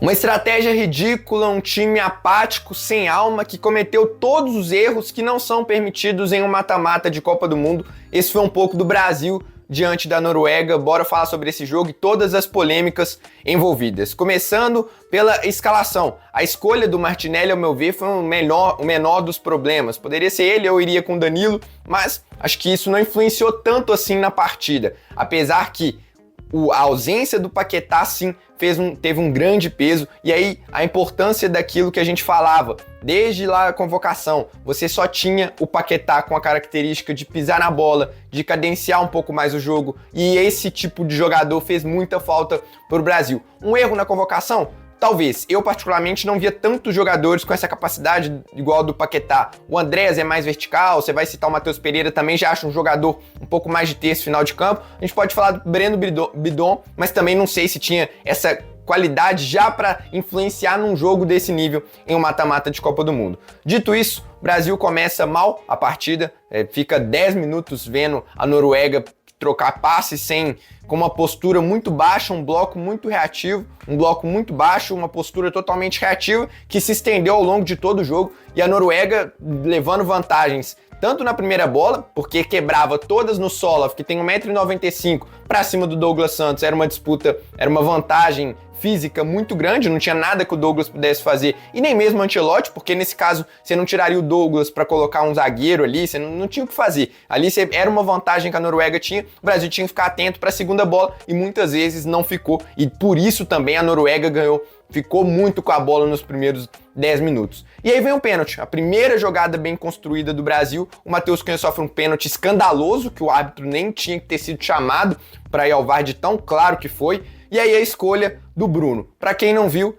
Uma estratégia ridícula, um time apático, sem alma, que cometeu todos os erros que não são permitidos em um mata-mata de Copa do Mundo. Esse foi um pouco do Brasil diante da Noruega. Bora falar sobre esse jogo e todas as polêmicas envolvidas. Começando pela escalação. A escolha do Martinelli, ao meu ver, foi o menor dos problemas. Poderia ser ele, eu iria com o Danilo, mas acho que isso não influenciou tanto assim na partida. Apesar que a ausência do Paquetá, sim, teve um grande peso, e aí a importância daquilo que a gente falava, desde lá a convocação, você só tinha o Paquetá com a característica de pisar na bola, de cadenciar um pouco mais o jogo, e esse tipo de jogador fez muita falta para o Brasil. Um erro na convocação? Talvez. Eu, particularmente, não via tantos jogadores com essa capacidade igual a do Paquetá. O Andrés é mais vertical, você vai citar o Matheus Pereira também, já acha um jogador um pouco mais de terço final de campo. A gente pode falar do Breno Bidon, mas também não sei se tinha essa qualidade já para influenciar num jogo desse nível em um mata-mata de Copa do Mundo. Dito isso, o Brasil começa mal a partida, fica 10 minutos vendo a Noruega trocar passes com uma postura muito baixa, um bloco muito reativo, um bloco muito baixo, uma postura totalmente reativa que se estendeu ao longo de todo o jogo, e a Noruega levando vantagens tanto na primeira bola, porque quebrava todas no Solov, que tem 1,95 m, para cima do Douglas Santos, era uma disputa, era uma vantagem física muito grande, não tinha nada que o Douglas pudesse fazer, e nem mesmo o Ancelotti, porque nesse caso você não tiraria o Douglas para colocar um zagueiro ali, você não tinha o que fazer. Ali era uma vantagem que a Noruega tinha, o Brasil tinha que ficar atento para a segunda bola, e muitas vezes não ficou, e por isso também a Noruega ganhou, ficou muito com a bola nos primeiros 10 minutos. E aí vem um pênalti, a primeira jogada bem construída do Brasil, o Matheus Cunha sofre um pênalti escandaloso, que o árbitro nem tinha que ter sido chamado para ir ao VAR de tão claro que foi, e aí a escolha do Bruno. Para quem não viu,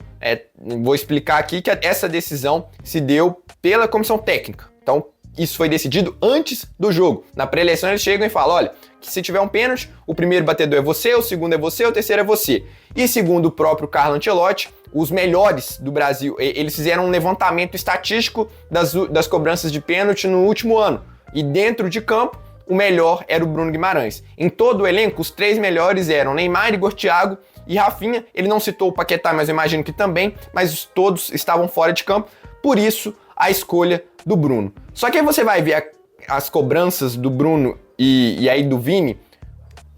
vou explicar aqui que essa decisão se deu pela comissão técnica. Então, isso foi decidido antes do jogo. Na pré-eleição eles chegam e falam, olha, que se tiver um pênalti, o primeiro batedor é você, o segundo é você, o terceiro é você. E segundo o próprio Carlo Ancelotti, os melhores do Brasil, eles fizeram um levantamento estatístico das cobranças de pênalti no último ano. E dentro de campo, o melhor era o Bruno Guimarães. Em todo o elenco, os 3 melhores eram Neymar, Igor, Thiago e Rafinha. Ele não citou o Paquetá, mas eu imagino que também, mas todos estavam fora de campo, por isso a escolha do Bruno. Só que aí você vai ver as cobranças do Bruno e aí do Vini.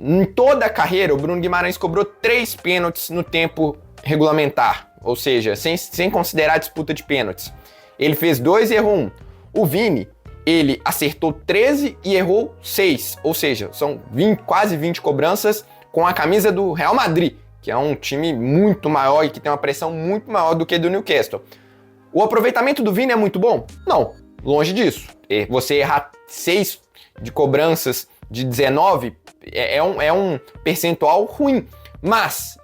Em toda a carreira, o Bruno Guimarães cobrou 3 pênaltis no tempo regulamentar, ou seja, sem considerar a disputa de pênaltis. Ele fez 2 e errou 1. O Vini, ele acertou 13 e errou 6, ou seja, são quase 20 cobranças com a camisa do Real Madrid, que é um time muito maior e que tem uma pressão muito maior do que do Newcastle. O aproveitamento do Vini é muito bom? Não, longe disso. Você errar 6 de cobranças de 19 é um percentual ruim, mas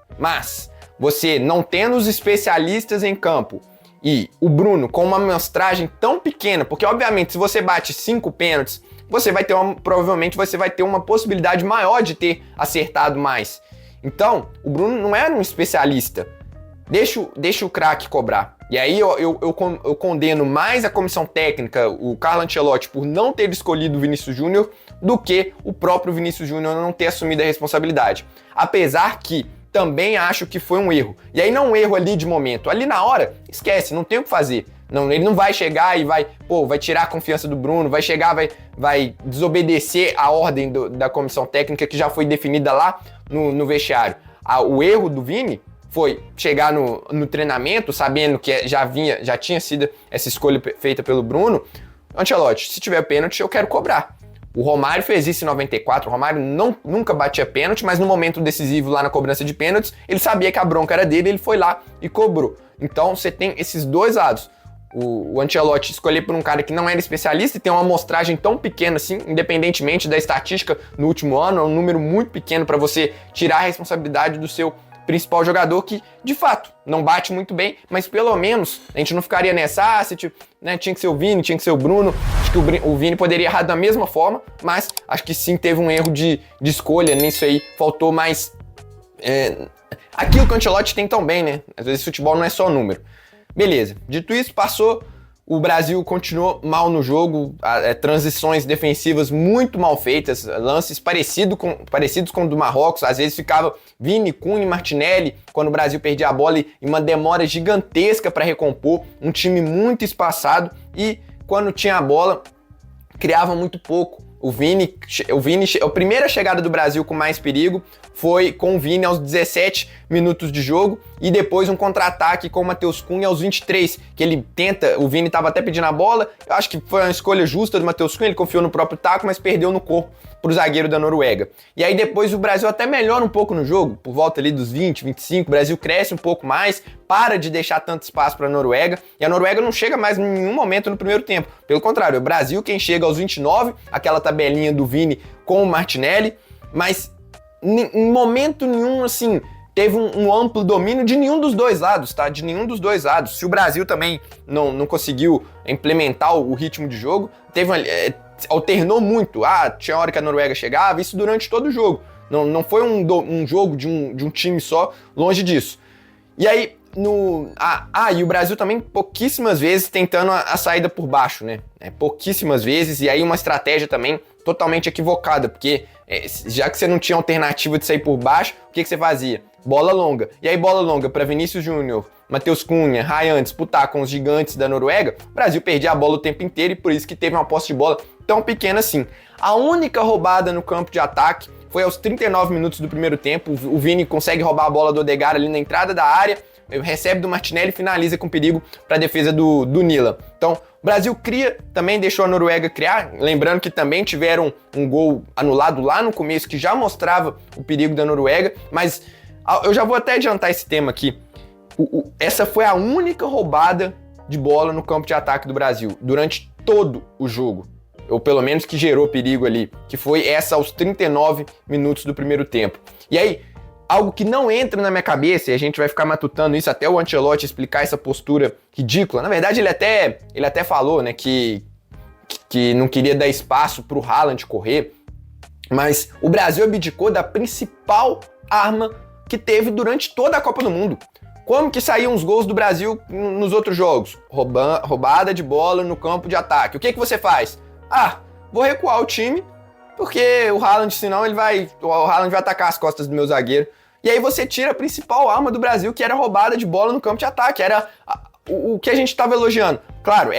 você não tendo os especialistas em campo e o Bruno com uma amostragem tão pequena, porque obviamente se você bate 5 pênaltis, provavelmente você vai ter uma possibilidade maior de ter acertado mais. Então, o Bruno não era um especialista. Deixa o craque cobrar. E aí eu condeno mais a comissão técnica, o Carlo Ancelotti, por não ter escolhido o Vinícius Júnior do que o próprio Vinícius Júnior não ter assumido a responsabilidade. Apesar que também acho que foi um erro. E aí não um erro ali de momento. Ali na hora, esquece, não tem o que fazer. Não, ele não vai chegar e vai tirar a confiança do Bruno, vai chegar, vai desobedecer a ordem da comissão técnica que já foi definida lá no vestiário. O erro do Vini foi chegar no treinamento, sabendo que já tinha sido essa escolha feita pelo Bruno. Ancelotti, se tiver pênalti, eu quero cobrar. O Romário fez isso em 94, o Romário nunca batia pênalti, mas no momento decisivo lá na cobrança de pênaltis, ele sabia que a bronca era dele, ele foi lá e cobrou. Então você tem esses dois lados. O Ancelotti escolher por um cara que não era especialista e tem uma amostragem tão pequena assim, independentemente da estatística no último ano, é um número muito pequeno para você tirar a responsabilidade do seu principal jogador que, de fato, não bate muito bem, mas pelo menos a gente não ficaria nessa, tinha que ser o Vini, tinha que ser o Bruno. Acho que o Vini poderia errar da mesma forma, mas acho que sim teve um erro de escolha nisso aí, faltou mais aquilo que o Ancelotti tem tão bem, né? Às vezes futebol não é só número. Beleza, dito isso, passou o Brasil continuou mal no jogo, transições defensivas muito mal feitas, lances parecidos com o do Marrocos, às vezes ficava Vini, Cunha e Martinelli, quando o Brasil perdia a bola e uma demora gigantesca para recompor, um time muito espaçado e quando tinha a bola, criava muito pouco. A primeira chegada do Brasil com mais perigo foi com o Vini aos 17 minutos de jogo e depois um contra-ataque com o Matheus Cunha aos 23, que ele tenta, o Vini estava até pedindo a bola, eu acho que foi uma escolha justa do Matheus Cunha, ele confiou no próprio taco, mas perdeu no corpo pro zagueiro da Noruega. E aí depois o Brasil até melhora um pouco no jogo, por volta ali dos 20, 25, o Brasil cresce um pouco mais, para de deixar tanto espaço para a Noruega, e a Noruega não chega mais em nenhum momento no primeiro tempo. Pelo contrário, é o Brasil quem chega aos 29, aquela tabelinha do Vini com o Martinelli, mas em momento nenhum, assim, teve um amplo domínio de nenhum dos dois lados, tá? De nenhum dos dois lados. Se o Brasil também não conseguiu implementar o ritmo de jogo, alternou muito. Tinha hora que a Noruega chegava, isso durante todo o jogo. Não foi um jogo de um time só, longe disso. E aí, e o Brasil também pouquíssimas vezes tentando a saída por baixo, né? Pouquíssimas vezes, e aí uma estratégia também totalmente equivocada, porque já que você não tinha alternativa de sair por baixo, o que você fazia? Bola longa. E aí bola longa para Vinícius Júnior, Matheus Cunha, Ryan disputar com os gigantes da Noruega, o Brasil perdia a bola o tempo inteiro e por isso que teve uma posse de bola tão pequena assim. A única roubada no campo de ataque foi aos 39 minutos do primeiro tempo, o Vini consegue roubar a bola do Odegaard ali na entrada da área, recebe do Martinelli e finaliza com perigo para a defesa do Nila. Então, o Brasil cria, também deixou a Noruega criar, lembrando que também tiveram um gol anulado lá no começo, que já mostrava o perigo da Noruega, mas eu já vou até adiantar esse tema aqui. Essa foi a única roubada de bola no campo de ataque do Brasil, durante todo o jogo, ou pelo menos que gerou perigo ali, que foi essa aos 39 minutos do primeiro tempo. E aí, algo que não entra na minha cabeça, e a gente vai ficar matutando isso até o Ancelotti explicar essa postura ridícula. Na verdade, ele até falou, né, que não queria dar espaço pro Haaland correr, mas o Brasil abdicou da principal arma que teve durante toda a Copa do Mundo. Como que saíam os gols do Brasil nos outros jogos? Roubada de bola no campo de ataque. O que você faz? Vou recuar o time, porque o Haaland, senão o Haaland vai atacar as costas do meu zagueiro. E aí você tira a principal arma do Brasil, que era a roubada de bola no campo de ataque. Era o que a gente estava elogiando. Claro,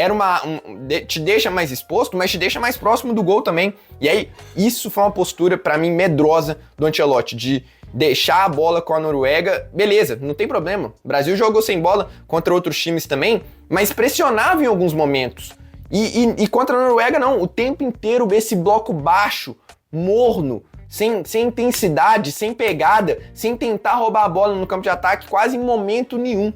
te deixa mais exposto, mas te deixa mais próximo do gol também. E aí, isso foi uma postura, para mim, medrosa do Ancelotti, de deixar a bola com a Noruega. Beleza, não tem problema. O Brasil jogou sem bola contra outros times também, mas pressionava em alguns momentos. E contra a Noruega, não. O tempo inteiro, esse bloco baixo, morno, sem intensidade, sem pegada, sem tentar roubar a bola no campo de ataque quase em momento nenhum.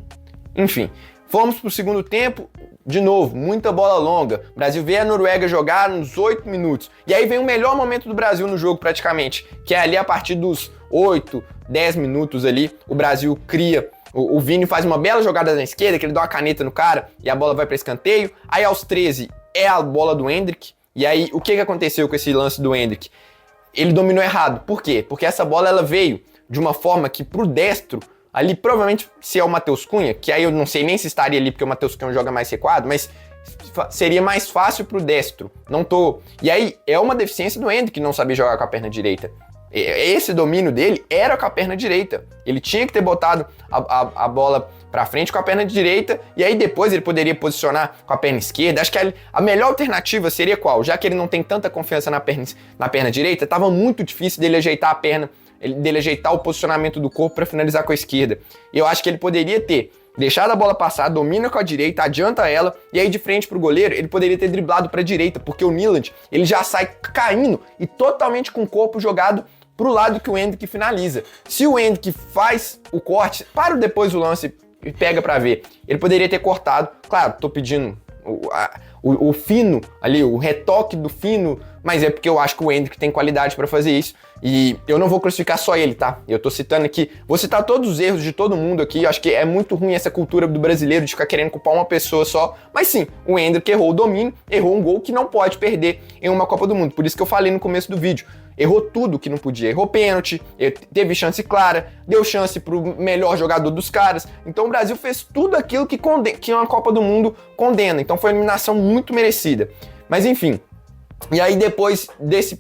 Enfim, fomos pro segundo tempo, de novo, muita bola longa. O Brasil vê a Noruega jogar nos 8 minutos. E aí vem o melhor momento do Brasil no jogo praticamente, que é ali a partir dos 8, 10 minutos ali, o Brasil cria. O Vini faz uma bela jogada na esquerda, que ele dá uma caneta no cara e a bola vai para escanteio. Aí aos 13 é a bola do Endrick. E aí o que aconteceu com esse lance do Endrick? Ele dominou errado. Por quê? Porque essa bola ela veio de uma forma que pro destro, ali provavelmente se é o Matheus Cunha, que aí eu não sei nem se estaria ali porque o Matheus Cunha joga mais recuado, mas seria mais fácil pro destro. E aí é uma deficiência do Endrick não saber jogar com a perna direita. Esse domínio dele era com a perna direita. Ele tinha que ter botado a bola pra frente com a perna direita e aí depois ele poderia posicionar com a perna esquerda. Acho que a melhor alternativa seria qual? Já que ele não tem tanta confiança na perna direita, tava muito difícil dele ajeitar a perna, dele ajeitar o posicionamento do corpo para finalizar com a esquerda. E eu acho que ele poderia ter deixado a bola passar, domina com a direita, adianta ela, e aí de frente pro goleiro, ele poderia ter driblado pra direita, porque o Niland, ele já sai caindo e totalmente com o corpo jogado pro lado que o Endrick finaliza. Se o Endrick faz o corte, para depois o lance e pega pra ver, ele poderia ter cortado. Claro, tô pedindo o fino ali, o retoque do fino mas é porque eu acho que o Endrick tem qualidade para fazer isso, e eu não vou crucificar só ele, tá? Eu tô citando aqui, vou citar todos os erros de todo mundo aqui, eu acho que é muito ruim essa cultura do brasileiro de ficar querendo culpar uma pessoa só, mas sim, o Endrick errou o domínio, errou um gol que não pode perder em uma Copa do Mundo, por isso que eu falei no começo do vídeo. Errou tudo que não podia, errou pênalti, teve chance clara, deu chance pro melhor jogador dos caras. Então o Brasil fez tudo aquilo que uma Copa do Mundo condena. Então foi uma eliminação muito merecida. Mas enfim, e aí depois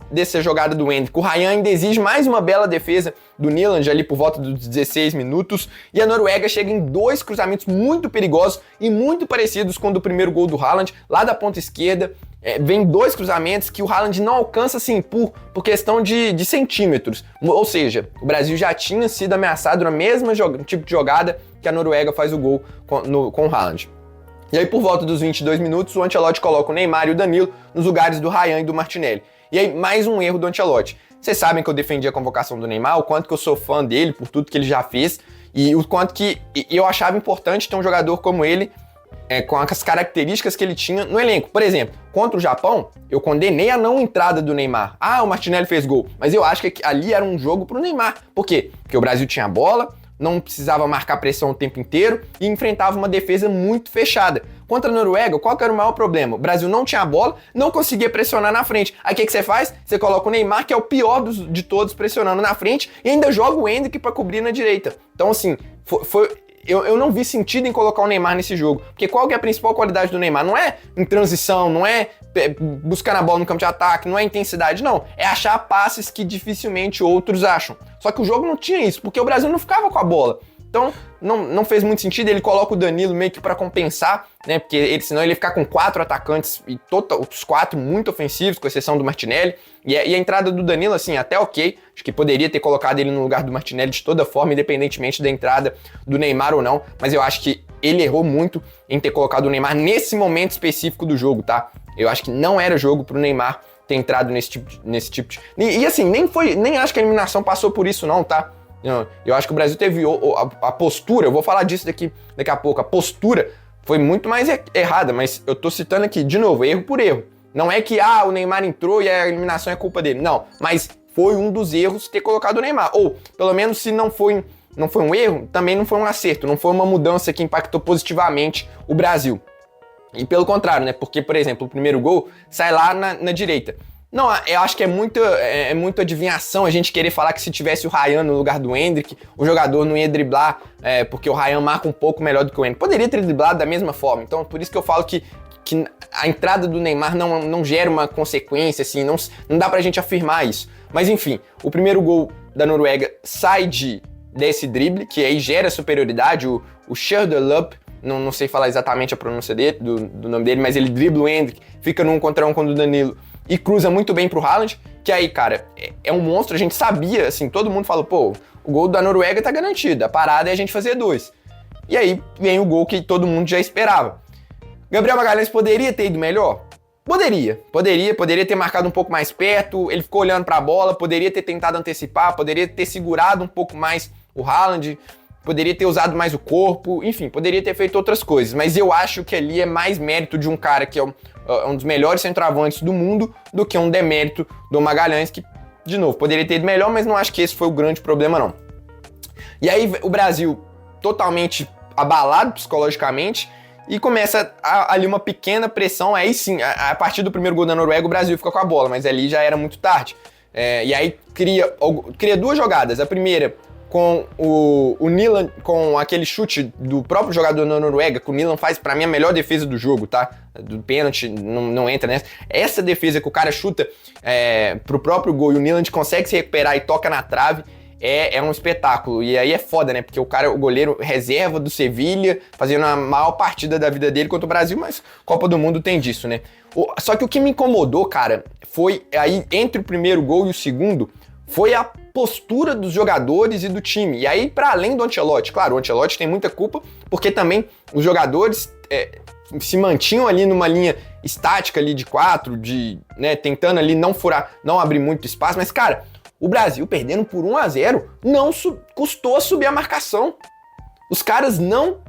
dessa jogada do Endrick, o Ryan ainda exige mais uma bela defesa do Nyland ali por volta dos 16 minutos, e a Noruega chega em 2 cruzamentos muito perigosos e muito parecidos com o do primeiro gol do Haaland, lá da ponta esquerda. Vem 2 cruzamentos que o Haaland não alcança assim por questão de centímetros. Ou seja, o Brasil já tinha sido ameaçado na mesma tipo de jogada que a Noruega faz o gol com o Haaland. E aí, por volta dos 22 minutos, o Ancelotti coloca o Neymar e o Danilo nos lugares do Ryan e do Martinelli. E aí, mais um erro do Ancelotti. Vocês sabem que eu defendi a convocação do Neymar, o quanto que eu sou fã dele por tudo que ele já fez, e o quanto que eu achava importante ter um jogador como ele, com as características que ele tinha no elenco. Por exemplo, contra o Japão, eu condenei a não entrada do Neymar. O Martinelli fez gol, mas eu acho que ali era um jogo pro Neymar. Por quê? Porque o Brasil tinha a bola, não precisava marcar pressão o tempo inteiro e enfrentava uma defesa muito fechada. Contra a Noruega, qual que era o maior problema? O Brasil não tinha a bola, não conseguia pressionar na frente. Aí o que você faz? Você coloca o Neymar, que é o pior de todos, pressionando na frente, e ainda joga o Endrick para cobrir na direita. Então assim, eu não vi sentido em colocar o Neymar nesse jogo, porque qual que é a principal qualidade do Neymar? Não é em transição, não é buscar a bola no campo de ataque, não é intensidade, não. É achar passes que dificilmente outros acham. Só que o jogo não tinha isso, porque o Brasil não ficava com a bola. Então, não fez muito sentido. Ele coloca o Danilo meio que para compensar, né? Porque senão ele ia ficar com 4 atacantes e os 4 muito ofensivos, com exceção do Martinelli. E a entrada do Danilo, assim, até ok. Acho que poderia ter colocado ele no lugar do Martinelli de toda forma, independentemente da entrada do Neymar ou não. Mas eu acho que ele errou muito em ter colocado o Neymar nesse momento específico do jogo, tá? Eu acho que não era jogo pro Neymar ter entrado nesse tipo de... E assim, nem acho que a eliminação passou por isso não, tá? Eu acho que o Brasil teve a postura, eu vou falar disso daqui a pouco, a postura foi muito mais errada, mas eu tô citando aqui, de novo, erro por erro. Não é que o Neymar entrou e a eliminação é culpa dele, não, mas foi um dos erros ter colocado o Neymar, ou pelo menos se não foi um erro, também não foi um acerto, não foi uma mudança que impactou positivamente o Brasil. E pelo contrário, né, porque, por exemplo, o primeiro gol sai lá na direita. Não, eu acho que é muito adivinhação a gente querer falar que se tivesse o Ryan no lugar do Endrick, o jogador não ia driblar, porque o Ryan marca um pouco melhor do que o Endrick. Poderia ter driblado da mesma forma, então por isso que eu falo que a entrada do Neymar não gera uma consequência, assim, não dá pra gente afirmar isso. Mas enfim, o primeiro gol da Noruega sai desse drible, que aí gera superioridade, o Schjelderup, não sei falar exatamente a pronúncia dele, do nome dele, mas ele dribla o Endrick, fica no 1 contra 1 com o Danilo, e cruza muito bem pro Haaland, que aí, cara, é um monstro, a gente sabia, assim, todo mundo falou, pô, o gol da Noruega tá garantido, a parada é a gente fazer 2. E aí vem o gol que todo mundo já esperava. Gabriel Magalhães poderia ter ido melhor? Poderia ter marcado um pouco mais perto, ele ficou olhando pra bola, poderia ter tentado antecipar, poderia ter segurado um pouco mais o Haaland, poderia ter usado mais o corpo, enfim, poderia ter feito outras coisas, mas eu acho que ali é mais mérito de um cara que é um dos melhores centroavantes do mundo do que um demérito do Magalhães, que, de novo, poderia ter ido melhor, mas não acho que esse foi o grande problema, não. E aí o Brasil totalmente abalado psicologicamente e começa ali uma pequena pressão, aí sim, a partir do primeiro gol da Noruega o Brasil fica com a bola, mas ali já era muito tarde. E aí cria 2 jogadas, a primeira com o Nyland, com aquele chute do próprio jogador da Noruega, que o Nyland faz, pra mim, a melhor defesa do jogo, tá? Do pênalti, não entra nessa. Essa defesa que o cara chuta pro próprio gol e o Nyland consegue se recuperar e toca na trave, é um espetáculo. E aí é foda, né? Porque o goleiro reserva do Sevilha, fazendo a maior partida da vida dele contra o Brasil, mas Copa do Mundo tem disso, né? Só que o que me incomodou, cara, foi aí, entre o primeiro gol e o segundo, foi a postura dos jogadores e do time. E aí, para além do Ancelotti, claro, o Ancelotti tem muita culpa, porque também os jogadores se mantinham ali numa linha estática ali de 4, né, tentando ali não furar, não abrir muito espaço, mas, cara, o Brasil perdendo por 1-0 custou subir a marcação. Os caras não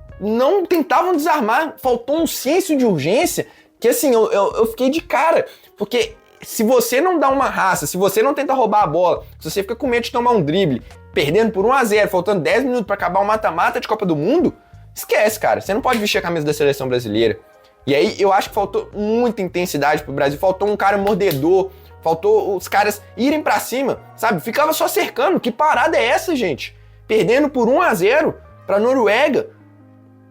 tentavam desarmar, faltou um senso de urgência que, assim, eu fiquei de cara, porque se você não dá uma raça, se você não tenta roubar a bola, se você fica com medo de tomar um drible, perdendo por 1-0, faltando 10 minutos pra acabar o mata-mata de Copa do Mundo, esquece, cara. Você não pode vestir a camisa da seleção brasileira. E aí eu acho que faltou muita intensidade pro Brasil, faltou um cara mordedor, faltou os caras irem pra cima, sabe? Ficava só cercando. Que parada é essa, gente? Perdendo por 1-0 pra Noruega.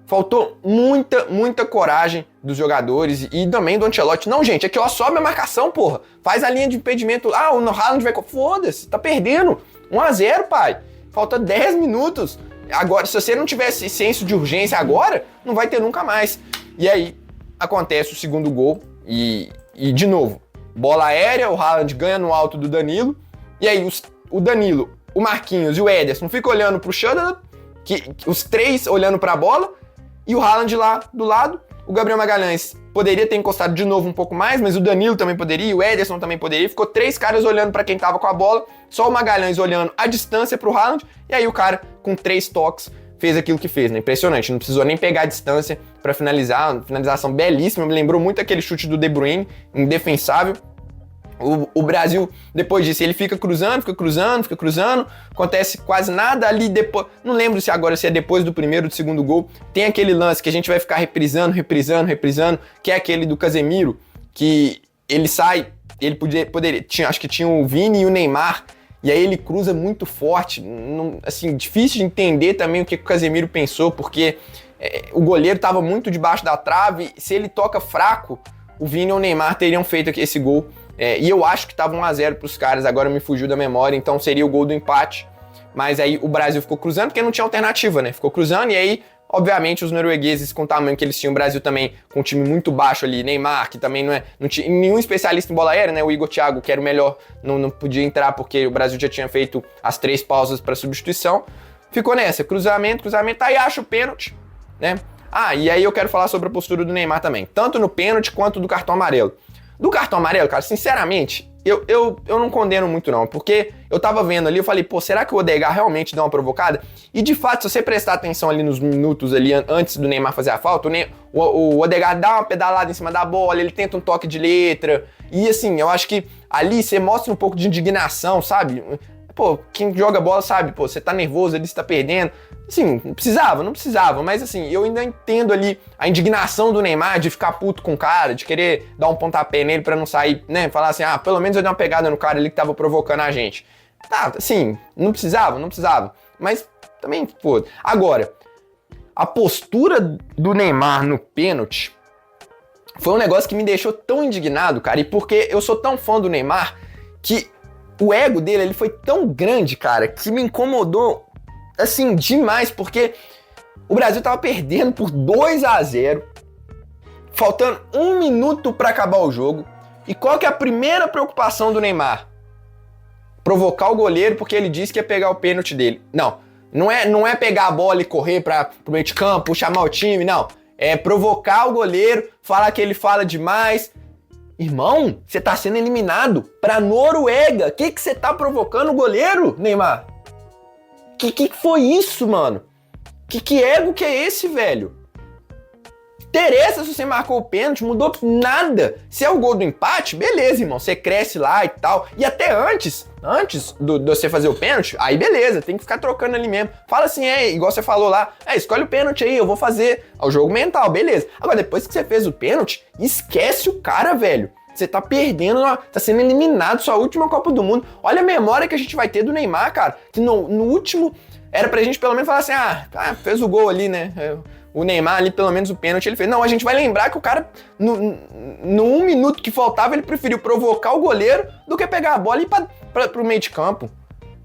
Faltou muita coragem dos jogadores e também do Ancelotti. Não, gente, aqui ó, sobe a marcação, porra. Faz a linha de impedimento. Ah, o Haaland vai... Foda-se, tá perdendo. 1-0, pai. Falta 10 minutos. Agora, se você não tivesse senso de urgência agora, não vai ter nunca mais. E aí, acontece o segundo gol e de novo, bola aérea, o Haaland ganha no alto do Danilo. E aí, o Danilo, o Marquinhos e o Ederson ficam olhando pro Schneider, os três olhando pra bola, e o Haaland lá do lado. O Gabriel Magalhães poderia ter encostado de novo um pouco mais, mas o Danilo também poderia, o Ederson também poderia. Ficou 3 caras olhando pra quem tava com a bola, só o Magalhães olhando a distância pro Haaland, e aí o cara, com 3 toques, fez aquilo que fez, né? Impressionante, não precisou nem pegar a distância pra finalizar, uma finalização belíssima, me lembrou muito aquele chute do De Bruyne, indefensável. O Brasil, depois disso, ele fica cruzando, acontece quase nada ali depois, não lembro se agora se é depois do primeiro ou do segundo gol, tem aquele lance que a gente vai ficar reprisando, que é aquele do Casemiro, que ele sai, ele poderia acho que tinha o Vini e o Neymar, e aí ele cruza muito forte, assim, difícil de entender também o que o Casemiro pensou, porque o goleiro estava muito debaixo da trave, se ele toca fraco, o Vini ou o Neymar teriam feito esse gol. E eu acho que tava 1-0 pros caras, agora me fugiu da memória, então seria o gol do empate. Mas aí o Brasil ficou cruzando, porque não tinha alternativa, né? Ficou cruzando e aí, obviamente, os noruegueses, com o tamanho que eles tinham, o Brasil também com um time muito baixo ali, Neymar, que também não tinha nenhum especialista em bola aérea, né? O Igor Thiago, que era o melhor, não podia entrar porque o Brasil já tinha feito as 3 pausas para substituição. Ficou nessa, cruzamento, aí acha o pênalti, né? E aí eu quero falar sobre a postura do Neymar também, tanto no pênalti quanto do cartão amarelo. Do cartão amarelo, cara, sinceramente, eu não condeno muito não, porque eu tava vendo ali, eu falei, pô, será que o Odegaard realmente deu uma provocada? E de fato, se você prestar atenção ali nos minutos ali antes do Neymar fazer a falta, o Odegaard dá uma pedalada em cima da bola, ele tenta um toque de letra, e assim, eu acho que ali você mostra um pouco de indignação, sabe? Pô, quem joga bola sabe, pô, você tá nervoso ali, você tá perdendo. Assim, não precisava, mas assim, eu ainda entendo ali a indignação do Neymar de ficar puto com o cara, de querer dar um pontapé nele pra não sair, né, falar assim, pelo menos eu dei uma pegada no cara ali que tava provocando a gente. Tá, assim, não precisava, mas também, pô. Agora, a postura do Neymar no pênalti foi um negócio que me deixou tão indignado, cara, e porque eu sou tão fã do Neymar que o ego dele, ele foi tão grande, cara, que me incomodou, assim, demais, porque o Brasil tava perdendo por 2-0, faltando 1 minuto pra acabar o jogo, e qual que é a primeira preocupação do Neymar? Provocar o goleiro porque ele disse que ia pegar o pênalti dele. Não é pegar a bola e correr pro meio de campo, chamar o time, não. É provocar o goleiro, falar que ele fala demais. Irmão, você tá sendo eliminado pra Noruega. Que você tá provocando o goleiro, Neymar? Que foi isso, mano? Que ego que é esse, velho? Interessa se você marcou o pênalti, mudou nada. Se é o gol do empate, beleza, irmão. Você cresce lá e tal. E até antes de você fazer o pênalti, aí beleza, tem que ficar trocando ali mesmo. Fala assim, igual você falou lá, escolhe o pênalti aí, eu vou fazer. É o jogo mental, beleza. Agora, depois que você fez o pênalti, esquece o cara, velho. Você tá perdendo, tá sendo eliminado, sua última Copa do Mundo. Olha a memória que a gente vai ter do Neymar, cara. Que no último, era pra gente pelo menos falar assim, fez o gol ali, né? O Neymar ali, pelo menos o pênalti, ele fez. Não, a gente vai lembrar que o cara, no 1 minuto que faltava, ele preferiu provocar o goleiro do que pegar a bola e ir pro meio de campo.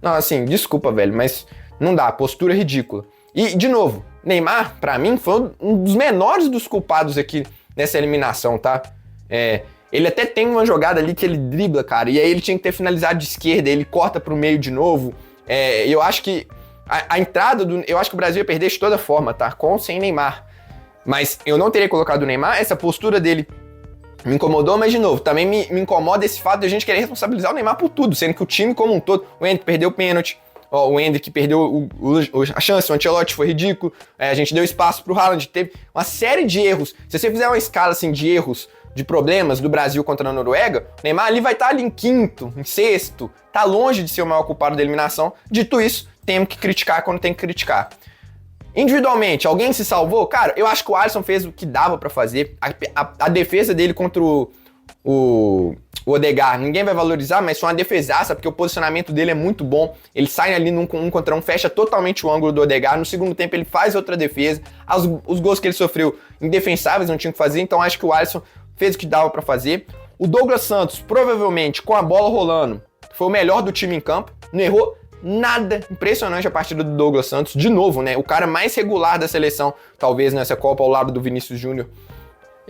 Não, assim, desculpa, velho, mas não dá, postura ridícula. E, de novo, Neymar, pra mim, foi um dos menores dos culpados aqui nessa eliminação, tá? Ele até tem uma jogada ali que ele dribla, cara, e aí ele tinha que ter finalizado de esquerda, ele corta pro meio de novo. Eu acho que a entrada eu acho que o Brasil ia perder de toda forma, tá? Com ou sem Neymar. Mas eu não teria colocado o Neymar, essa postura dele me incomodou, mas de novo, também me incomoda esse fato de a gente querer responsabilizar o Neymar por tudo, sendo que o time como um todo, o Endrick perdeu o pênalti, o Endrick perdeu a chance, o Ancelotti foi ridículo, a gente deu espaço pro Haaland, teve uma série de erros. Se você fizer uma escala assim de erros de problemas do Brasil contra a Noruega, o Neymar ali vai estar ali em quinto, em sexto, tá longe de ser o maior culpado da eliminação. Dito isso, temos que criticar quando tem que criticar. Individualmente, alguém se salvou? Cara, eu acho que o Alisson fez o que dava pra fazer. A defesa dele contra o Odegaard, ninguém vai valorizar, mas foi uma defesaça, porque o posicionamento dele é muito bom. Ele sai ali num 1 contra 1, fecha totalmente o ângulo do Odegaard. No segundo tempo ele faz outra defesa. Os gols que ele sofreu, indefensáveis, não tinha o que fazer, então acho que o Alisson fez o que dava pra fazer. O Douglas Santos, provavelmente, com a bola rolando, foi o melhor do time em campo, não errou nada. Impressionante a partida do Douglas Santos, de novo, né? O cara mais regular da seleção, talvez, nessa Copa, ao lado do Vinícius Júnior.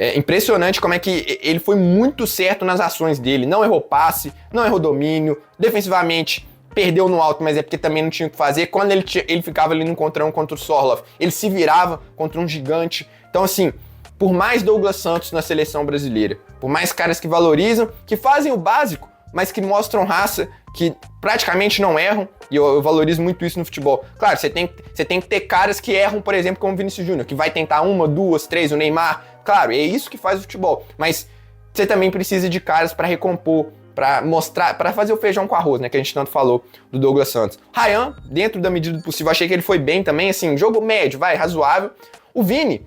É impressionante como é que ele foi muito certo nas ações dele. Não errou passe, não errou domínio. Defensivamente, perdeu no alto, mas é porque também não tinha o que fazer. Quando ele ficava ali no contra um contra o Sorloth, ele se virava contra um gigante. Então, assim, por mais Douglas Santos na seleção brasileira, por mais caras que valorizam, que fazem o básico, mas que mostram raça, que praticamente não erram, e eu valorizo muito isso no futebol. Claro, você tem que ter caras que erram, por exemplo, como o Vinícius Júnior, que vai tentar 1, 2, 3, o Neymar. Claro, é isso que faz o futebol, mas você também precisa de caras para recompor, para mostrar, para fazer o feijão com arroz, né, que a gente tanto falou do Douglas Santos. Ryan, dentro da medida do possível, achei que ele foi bem também, assim, jogo médio, razoável. O Vini,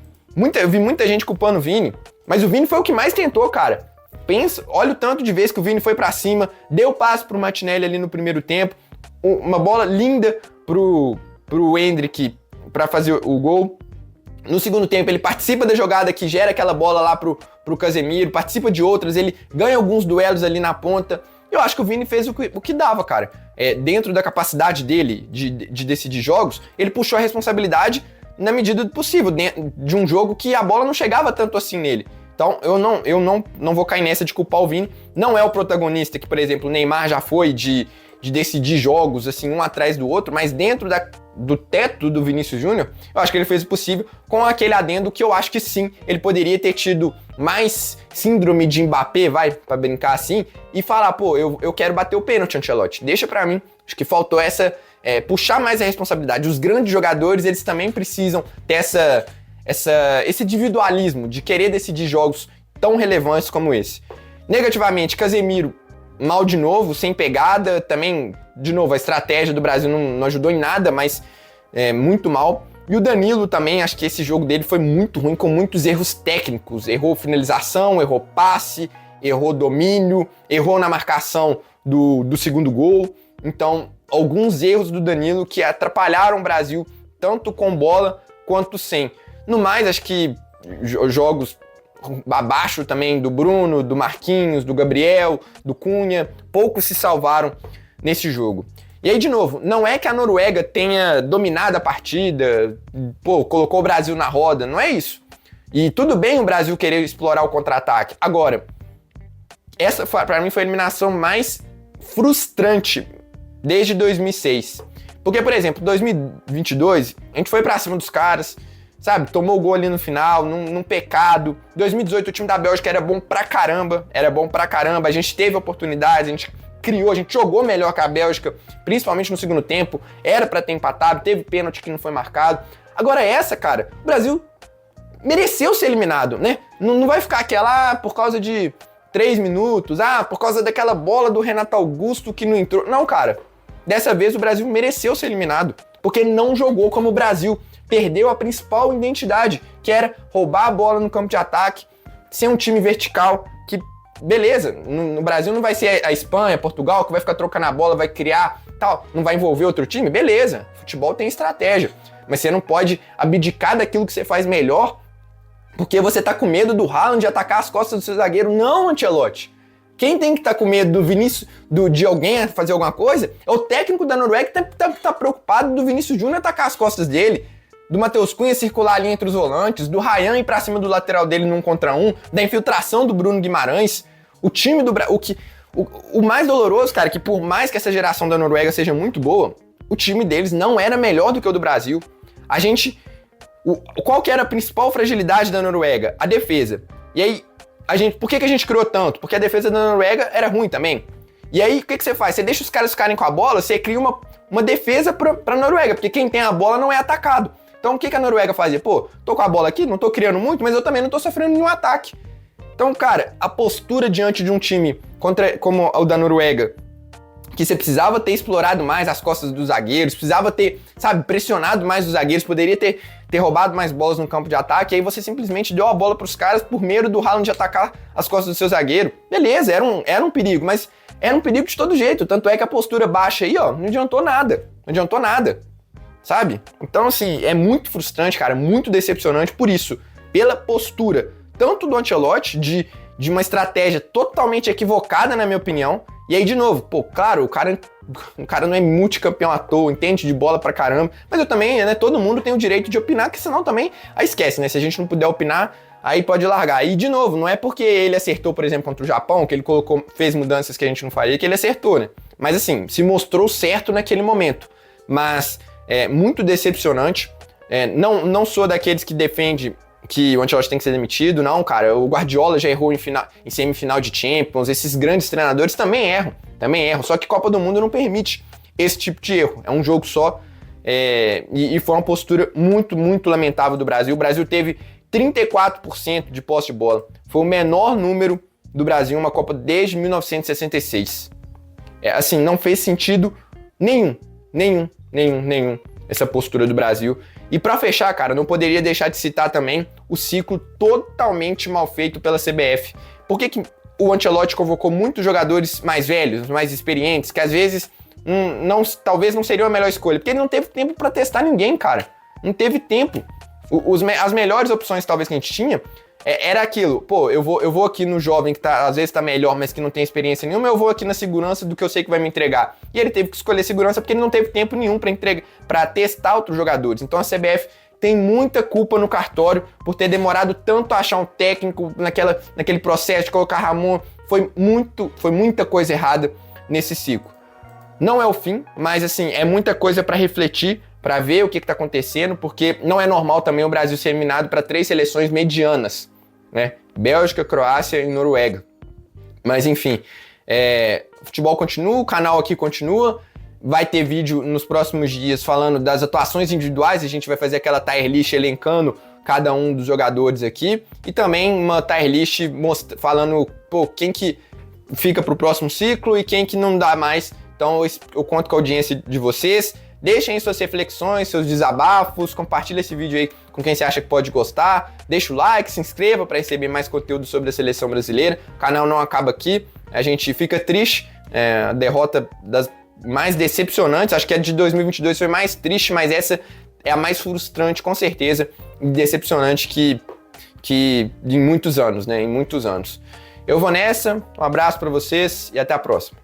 eu vi muita gente culpando o Vini, mas o Vini foi o que mais tentou, cara. Pensa, olha o tanto de vezes que o Vini foi pra cima, deu passe pro Martinelli ali no primeiro tempo, uma bola linda pro Endrick pra fazer o gol. No segundo tempo ele participa da jogada que gera aquela bola lá pro Casemiro, participa de outras, ele ganha alguns duelos ali na ponta. Eu acho que o Vini fez o que dava, cara. Dentro da capacidade dele de decidir jogos, ele puxou a responsabilidade na medida do possível, de um jogo que a bola não chegava tanto assim nele. Então, eu não vou cair nessa de culpar o Vini. Não é o protagonista que, por exemplo, o Neymar já foi de decidir jogos, assim, um atrás do outro, mas dentro do teto do Vinícius Júnior, eu acho que ele fez o possível com aquele adendo que eu acho que sim, ele poderia ter tido mais síndrome de Mbappé, pra brincar assim, e falar, pô, eu quero bater o pênalti, Ancelotti, deixa pra mim. Acho que faltou puxar mais a responsabilidade. Os grandes jogadores, eles também precisam ter esse individualismo de querer decidir jogos tão relevantes como esse. Negativamente, Casemiro, mal de novo, sem pegada, também, de novo, a estratégia do Brasil não ajudou em nada, mas muito mal. E o Danilo também, acho que esse jogo dele foi muito ruim, com muitos erros técnicos. Errou finalização, errou passe, errou domínio, errou na marcação do segundo gol. Então, alguns erros do Danilo que atrapalharam o Brasil, tanto com bola quanto sem. No mais, acho que jogos abaixo também do Bruno, do Marquinhos, do Gabriel, do Cunha, poucos se salvaram nesse jogo. E aí, de novo, não é que a Noruega tenha dominado a partida, colocou o Brasil na roda, não é isso. E tudo bem o Brasil querer explorar o contra-ataque. Agora, essa pra mim foi a eliminação mais frustrante desde 2006. Porque, por exemplo, 2022, a gente foi pra cima dos caras, sabe? Tomou o gol ali no final, num pecado. 2018 o time da Bélgica era bom pra caramba. A gente teve oportunidades, a gente criou, a gente jogou melhor que a Bélgica, principalmente no segundo tempo. Era pra ter empatado, teve pênalti que não foi marcado. Agora cara, o Brasil mereceu ser eliminado, né? Não vai ficar aquela, por causa de 3 minutos, por causa daquela bola do Renato Augusto que não entrou. Não, cara. Dessa vez o Brasil mereceu ser eliminado, porque não jogou como o Brasil. Perdeu a principal identidade, que era roubar a bola no campo de ataque, ser um time vertical, que, beleza, no Brasil não vai ser a Espanha, Portugal, que vai ficar trocando a bola, vai criar, tal, não vai envolver outro time, beleza, futebol tem estratégia, mas você não pode abdicar daquilo que você faz melhor, porque você tá com medo do Haaland de atacar as costas do seu zagueiro. Não, Ancelotti. Quem tem que estar com medo do Vinícius, de alguém fazer alguma coisa, é o técnico da Noruega que tá preocupado do Vinícius Júnior atacar as costas dele, do Matheus Cunha circular ali entre os volantes, do Ryan ir pra cima do lateral dele num contra um, da infiltração do Bruno Guimarães. O time do Brasil... O mais doloroso, cara, que por mais que essa geração da Noruega seja muito boa, o time deles não era melhor do que o do Brasil. Qual que era a principal fragilidade da Noruega? A defesa. E aí, por que a gente criou tanto? Porque a defesa da Noruega era ruim também. E aí, o que você faz? Você deixa os caras ficarem com a bola, você cria uma defesa pra Noruega, porque quem tem a bola não é atacado. Então, o que a Noruega fazia? Tô com a bola aqui, não tô criando muito, mas eu também não tô sofrendo nenhum ataque. Então, cara, a postura diante de um time como o da Noruega, que você precisava ter explorado mais as costas dos zagueiros, precisava ter, sabe, pressionado mais os zagueiros, poderia ter roubado mais bolas no campo de ataque, aí você simplesmente deu a bola pros caras por medo do Haaland de atacar as costas do seu zagueiro. Beleza, era um perigo, mas era um perigo de todo jeito, tanto é que a postura baixa aí, ó, não adiantou nada, sabe? Então, assim, é muito frustrante, cara, muito decepcionante por isso, pela postura, tanto do Ancelotti, de uma estratégia totalmente equivocada, na minha opinião. E aí, de novo, pô, claro, o cara não é multicampeão à toa, entende de bola pra caramba, mas eu também, né, todo mundo tem o direito de opinar, que senão também, aí esquece, né, se a gente não puder opinar, aí pode largar. E, de novo, não é porque ele acertou, por exemplo, contra o Japão, que ele fez mudanças que a gente não faria, que ele acertou, né, mas assim, se mostrou certo naquele momento, mas é muito decepcionante, não sou daqueles que defende que o Ancelotti tem que ser demitido, não, cara, o Guardiola já errou em semifinal de Champions, esses grandes treinadores também erram, só que Copa do Mundo não permite esse tipo de erro, é um jogo só, e foi uma postura muito, muito lamentável do Brasil. O Brasil teve 34% de posse de bola, foi o menor número do Brasil em uma Copa desde 1966, assim, não fez sentido nenhum, essa postura do Brasil. E pra fechar, cara, não poderia deixar de citar também o ciclo totalmente mal feito pela CBF. Por que o Ancelotti convocou muitos jogadores mais velhos, mais experientes, que às vezes talvez não seriam a melhor escolha? Porque ele não teve tempo pra testar ninguém, cara. Não teve tempo. As melhores opções talvez que a gente tinha era aquilo, pô, eu vou aqui no jovem que às vezes tá melhor, mas que não tem experiência nenhuma, eu vou aqui na segurança do que eu sei que vai me entregar. E ele teve que escolher segurança porque ele não teve tempo nenhum pra testar outros jogadores. Então a CBF tem muita culpa no cartório por ter demorado tanto a achar um técnico naquele processo de colocar Ramon. Foi muita coisa errada nesse ciclo. Não é o fim, mas assim, é muita coisa pra refletir, pra ver o que tá acontecendo, porque não é normal também o Brasil ser eliminado para 3 seleções medianas, né? Bélgica, Croácia e Noruega. Mas enfim, o futebol continua, o canal aqui continua, vai ter vídeo nos próximos dias falando das atuações individuais, a gente vai fazer aquela tier list elencando cada um dos jogadores aqui, e também uma tier list falando, pô, quem que fica pro próximo ciclo e quem que não dá mais. Então eu conto com a audiência de vocês. Deixem suas reflexões, seus desabafos, compartilha esse vídeo aí com quem você acha que pode gostar, deixa o like, se inscreva para receber mais conteúdo sobre a seleção brasileira. O canal não acaba aqui, a gente fica triste, a derrota das mais decepcionantes, acho que a de 2022 foi mais triste, mas essa é a mais frustrante, com certeza, e decepcionante que em muitos anos, né, em muitos anos. Eu vou nessa, um abraço para vocês e até a próxima.